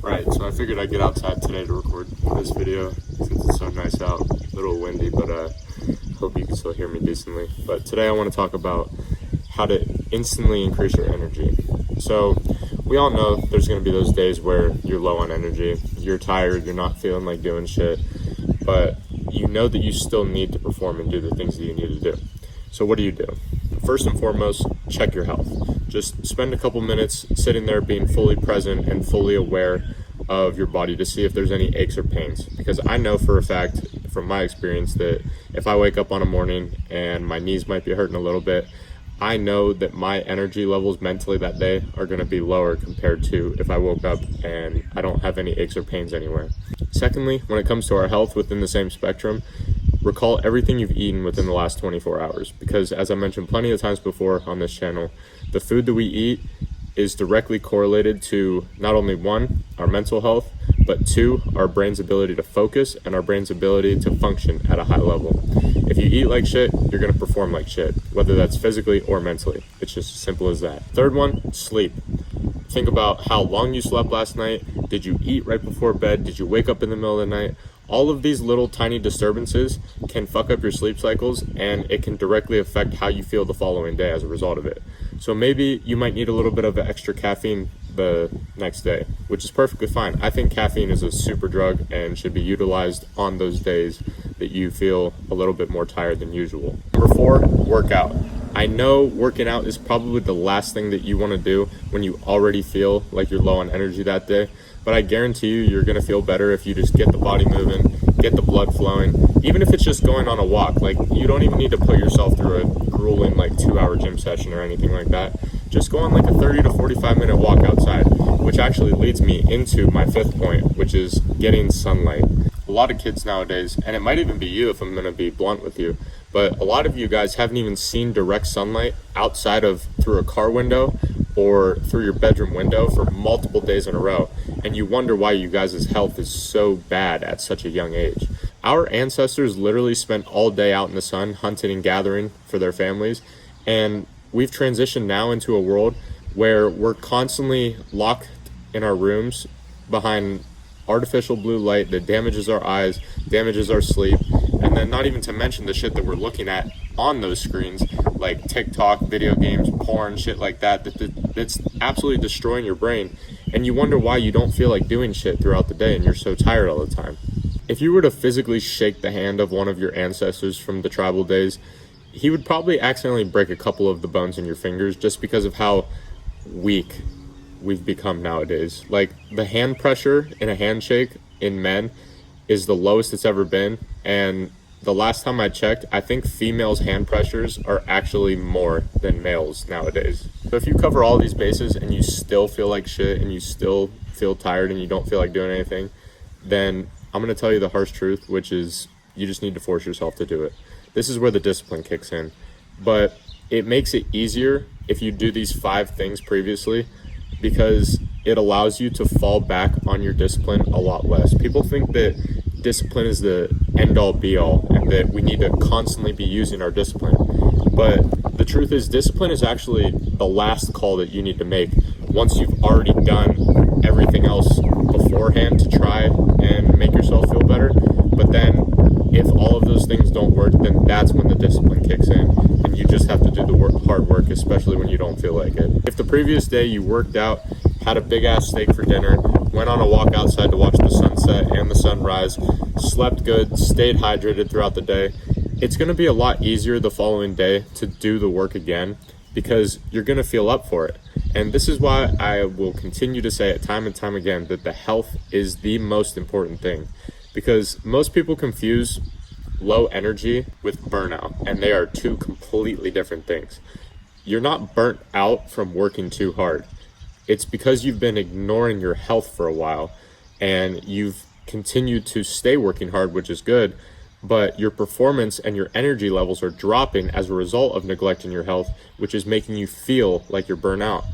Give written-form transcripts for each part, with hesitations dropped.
Right, so I figured I'd get outside today to record this video since it's so nice out. A little windy, but hope you can still hear me decently. But today I want to talk about how to instantly increase your energy. So we all know there's going to be those days where you're low on energy, you're tired, you're not feeling like doing shit, but you know that you still need to perform and do the things that you need to do. So what do? First and foremost, check your health. Just spend a couple minutes sitting there being fully present and fully aware of your body to see if there's any aches or pains. Because I know for a fact from my experience that if I wake up on a morning and my knees might be hurting a little bit, I know that my energy levels mentally that day are going to be lower compared to if I woke up and I don't have any aches or pains anywhere. Secondly, when it comes to our health within the same spectrum, recall everything you've eaten within the last 24 hours. Because as I mentioned plenty of times before on this channel, the food that we eat is directly correlated to not only one, our mental health, but two, our brain's ability to focus and our brain's ability to function at a high level. If you eat like shit, you're gonna perform like shit, whether that's physically or mentally. It's just as simple as that. Third one, sleep. Think about how long you slept last night. Did you eat right before bed? Did you wake up in the middle of the night? All of these little tiny disturbances can fuck up your sleep cycles, and it can directly affect how you feel the following day as a result of it. So maybe you might need a little bit of extra caffeine the next day, which is perfectly fine. I think caffeine is a super drug and should be utilized on those days that you feel a little bit more tired than usual. Number 4, workout. I know working out is probably the last thing that you want to do when you already feel like you're low on energy that day, but I guarantee you're going to feel better if you just get the body moving, get the blood flowing, even if it's just going on a walk. Like, you don't even need to put yourself through a grueling 2-hour gym session or anything like that. Just go on a 30 to 45 minute walk outside, which actually leads me into my 5th point, which is getting sunlight. A lot of kids nowadays, and it might even be you if I'm going to be blunt with you, but a lot of you guys haven't even seen direct sunlight outside of through a car window or through your bedroom window for multiple days in a row, and you wonder why you guys' health is so bad at such a young age. Our ancestors literally spent all day out in the sun hunting and gathering for their families, and we've transitioned now into a world where we're constantly locked in our rooms behind artificial blue light that damages our eyes, damages our sleep, and then not even to mention the shit that we're looking at on those screens, like TikTok, video games, porn, shit like that's absolutely destroying your brain, and you wonder why you don't feel like doing shit throughout the day and you're so tired all the time. If you were to physically shake the hand of one of your ancestors from the tribal days, he would probably accidentally break a couple of the bones in your fingers just because of how weak we've become nowadays. Like, the hand pressure in a handshake in men is the lowest it's ever been, and the last time I checked, I think females' hand pressures are actually more than males nowadays. So if you cover all these bases and you still feel like shit and you still feel tired and you don't feel like doing anything, then I'm going to tell you the harsh truth, which is you just need to force yourself to do it. This is where the discipline kicks in, but it makes it easier if you do these 5 things previously, because it allows you to fall back on your discipline a lot less. People think that discipline is the end-all be-all and that we need to constantly be using our discipline, but the truth is discipline is actually the last call that you need to make once you've already done everything else beforehand to try and make yourself feel better. But then if all of those things don't work, then that's when the discipline kicks in, and you just have to do the hard work, especially when you don't feel like it. If the previous day you worked out, had a big ass steak for dinner, went on a walk outside to watch the sunset and the sunrise, slept good, stayed hydrated throughout the day, it's going to be a lot easier the following day to do the work again, because you're going to feel up for it. And this is why I will continue to say it time and time again that the health is the most important thing, because most people confuse low energy with burnout, and they are 2 completely different things. You're not burnt out from working too hard. It's because you've been ignoring your health for a while and you've continued to stay working hard, which is good, but your performance and your energy levels are dropping as a result of neglecting your health, which is making you feel like you're burnt out.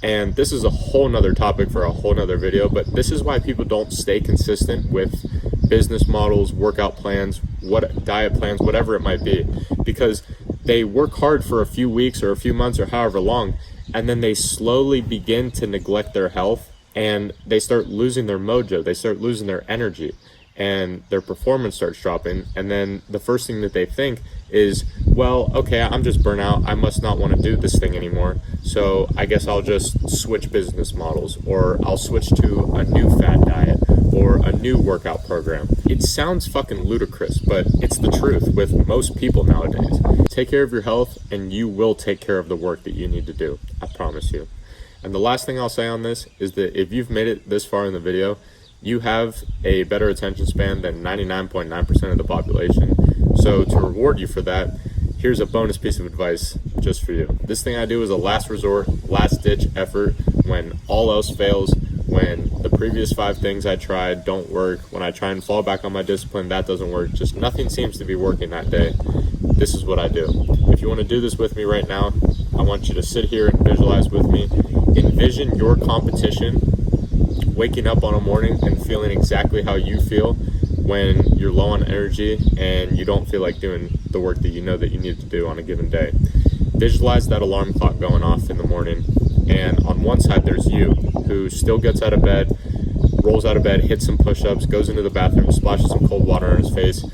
And this is a whole nother topic for a whole nother video, but this is why people don't stay consistent with business models, workout plans, diet plans, whatever it might be, because they work hard for a few weeks or a few months or however long, and then they slowly begin to neglect their health and they start losing their mojo, they start losing their energy, and their performance starts dropping. And then the first thing that they think is, well, okay, I'm just burnt out, I must not want to do this thing anymore, so I guess I'll just switch business models, or I'll switch to a new fad diet or a new workout program. It sounds fucking ludicrous, but it's the truth with most people nowadays. Take care of your health and you will take care of the work that you need to do, I promise you. And the last thing I'll say on this is that if you've made it this far in the video, you have a better attention span than 99.9% of the population. So to reward you for that, here's a bonus piece of advice just for you. This thing I do is a last resort, last ditch effort when all else fails, when the previous 5 things I tried don't work, when I try and fall back on my discipline, that doesn't work, just nothing seems to be working that day. This is what I do. If you want to do this with me right now, I want you to sit here and visualize with me. Envision your competition waking up on a morning and feeling exactly how you feel when you're low on energy and you don't feel like doing the work that you know that you need to do on a given day. Visualize that alarm clock going off in the morning, and on one side there's you, who still gets out of bed, rolls out of bed, hits some push-ups, goes into the bathroom, splashes some cold water on his face,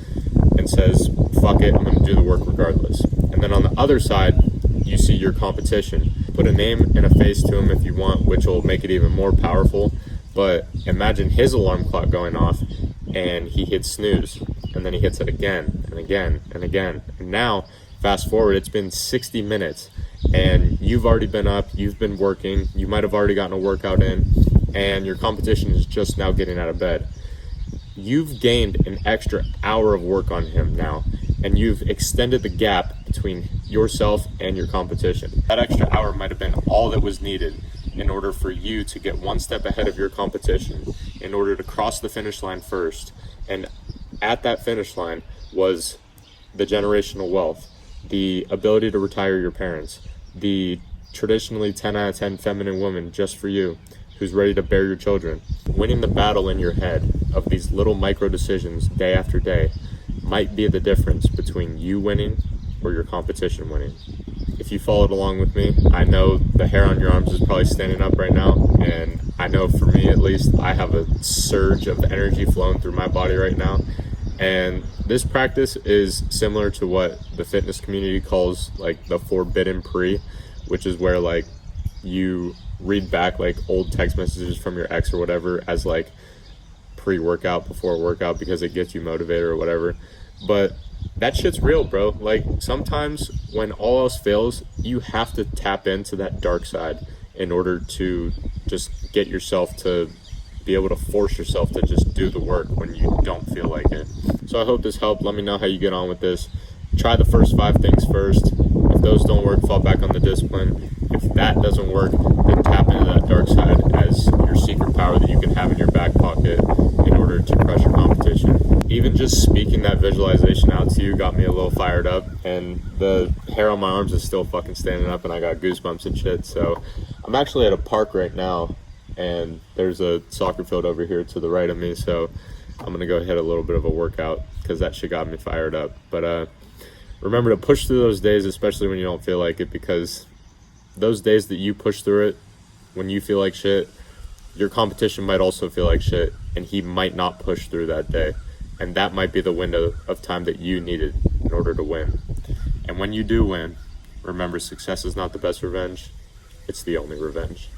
and says, fuck it, I'm gonna do the work regardless. And then on the other side, you see your competition. Put a name and a face to him if you want, which will make it even more powerful. But imagine his alarm clock going off and he hits snooze, and then he hits it again and again and again. And now, fast forward, it's been 60 minutes and you've already been up, you've been working, you might have already gotten a workout in, and your competition is just now getting out of bed. You've gained an extra hour of work on him now, and you've extended the gap between yourself and your competition. That extra hour might have been all that was needed in order for you to get one step ahead of your competition, in order to cross the finish line first. And at that finish line was the generational wealth, the ability to retire your parents, the traditionally 10 out of 10 feminine woman just for you, who's ready to bear your children. Winning the battle in your head of these little micro decisions day after day might be the difference between you winning or your competition winning. If you followed along with me, I know the hair on your arms is probably standing up right now, and I know for me at least, I have a surge of energy flowing through my body right now. And this practice is similar to what the fitness community calls like the forbidden pre, which is where like you read back like old text messages from your ex or whatever as like pre-workout, before workout, because it gets you motivated or whatever. But that shit's real, bro. Like sometimes when all else fails, you have to tap into that dark side in order to just get yourself to be able to force yourself to just do the work when you don't feel like it. So I hope this helped. Let me know how you get on with this. Try the first 5 things first. If those don't work, fall back on the discipline. If that doesn't work, then tap into that dark side as your secret power that you can have in your back pocket in order to crush your competition. Even just speaking that visualization out to you got me a little fired up, and the hair on my arms is still fucking standing up and I got goosebumps and shit. So I'm actually at a park right now, and there's a soccer field over here to the right of me, so I'm gonna go hit a little bit of a workout because that shit got me fired up. But remember to push through those days, especially when you don't feel like it, because those days that you push through it when you feel like shit, your competition might also feel like shit, and he might not push through that day, and that might be the window of time that you needed in order to win. And when you do win, remember, success is not the best revenge, it's the only revenge.